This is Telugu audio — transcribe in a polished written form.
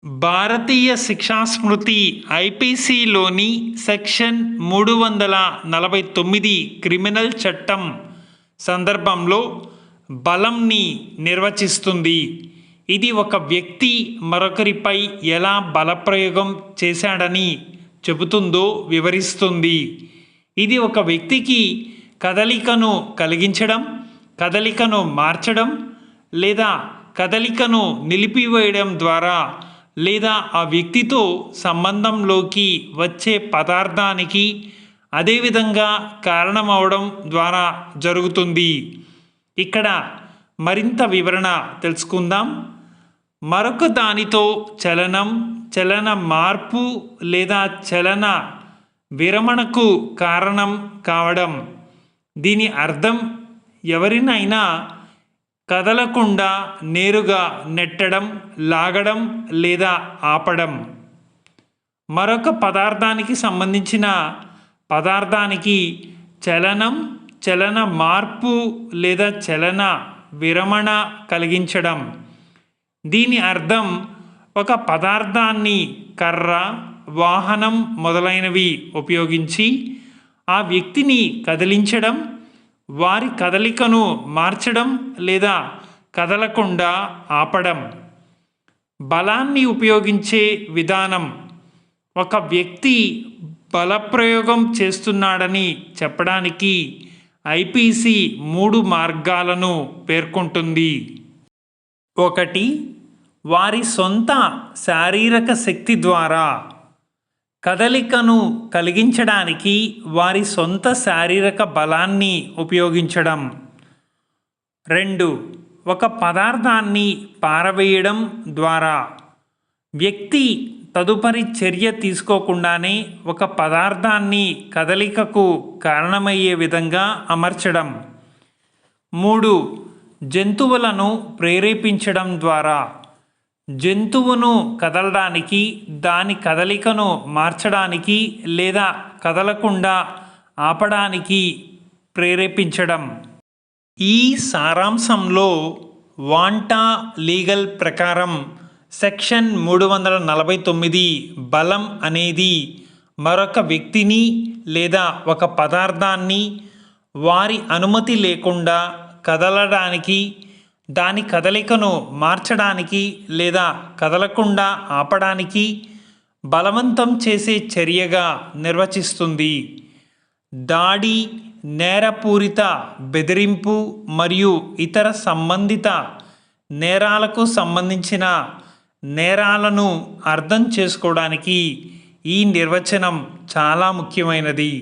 భారతీయ శిక్షా స్మృతి ఐపీసీలోని సెక్షన్ 349 క్రిమినల్ చట్టం సందర్భంలో బలంని నిర్వచిస్తుంది. ఇది ఒక వ్యక్తి మరొకరిపై ఎలా బలప్రయోగం చేశాడని చెబుతుందో వివరిస్తుంది. ఇది ఒక వ్యక్తికి కదలికను కలిగించడం, కదలికను మార్చడం లేదా కదలికను నిలిపివేయడం ద్వారా లేదా ఆ వ్యక్తితో సంబంధంలోకి వచ్చే పదార్థానికి అదేవిధంగా కారణమవడం ద్వారా జరుగుతుంది. ఇక్కడ మరింత వివరణ తెలుసుకుందాం. మరొక దానితో చలనం, చలన మార్పు లేదా చలన విరమణకు కారణం కావడం. దీని అర్థం ఎవరినైనా కదలకుండా నేరుగా నెట్టడం, లాగడం లేదా ఆపడం. మరొక పదార్థానికి సంబంధించిన పదార్థానికి చలనం, చలన మార్పు లేదా చలన విరమణ కలిగించడం. దీని అర్థం ఒక పదార్థాన్ని కర్ర, వాహనం మొదలైనవి ఉపయోగించి ఆ వ్యక్తిని కదిలించడం, వారి కదలికను మార్చడం లేదా కదలకుండా ఆపడం. బలాన్ని ఉపయోగించే విధానం. ఒక వ్యక్తి బలప్రయోగం చేస్తున్నాడని చెప్పడానికి ఐపీసీ 3 మార్గాలను పేర్కొంటుంది. 1. వారి సొంత శారీరక శక్తి ద్వారా. కదలికను కలిగించడానికి వారి సొంత శారీరక బలాన్ని ఉపయోగించడం. 2. ఒక పదార్థాన్ని పారవేయడం ద్వారా. వ్యక్తి తదుపరి చర్య తీసుకోకుండానే ఒక పదార్థాన్ని కదలికకు కారణమయ్యే విధంగా అమర్చడం. 3. జంతువులను ప్రేరేపించడం ద్వారా. జంతువును కదలడానికి, దాని కదలికను మార్చడానికి లేదా కదలకుండా ఆపడానికి ప్రేరేపించడం. ఈ సారాంశంలో వాంటా లీగల్ ప్రకారం సెక్షన్ 349 బలం అనేది మరొక వ్యక్తిని లేదా ఒక పదార్థాన్ని వారి అనుమతి లేకుండా కదలడానికి, దాని కదలికను మార్చడానికి లేదా కదలకుండా ఆపడానికి బలవంతం చేసే చర్యగా నిర్వచిస్తుంది. దాడి, నేరపూరిత బెదిరింపు మరియు ఇతర సంబంధిత నేరాలకు సంబంధించిన నేరాలను అర్థం చేసుకోవడానికి ఈ నిర్వచనం చాలా ముఖ్యమైనది.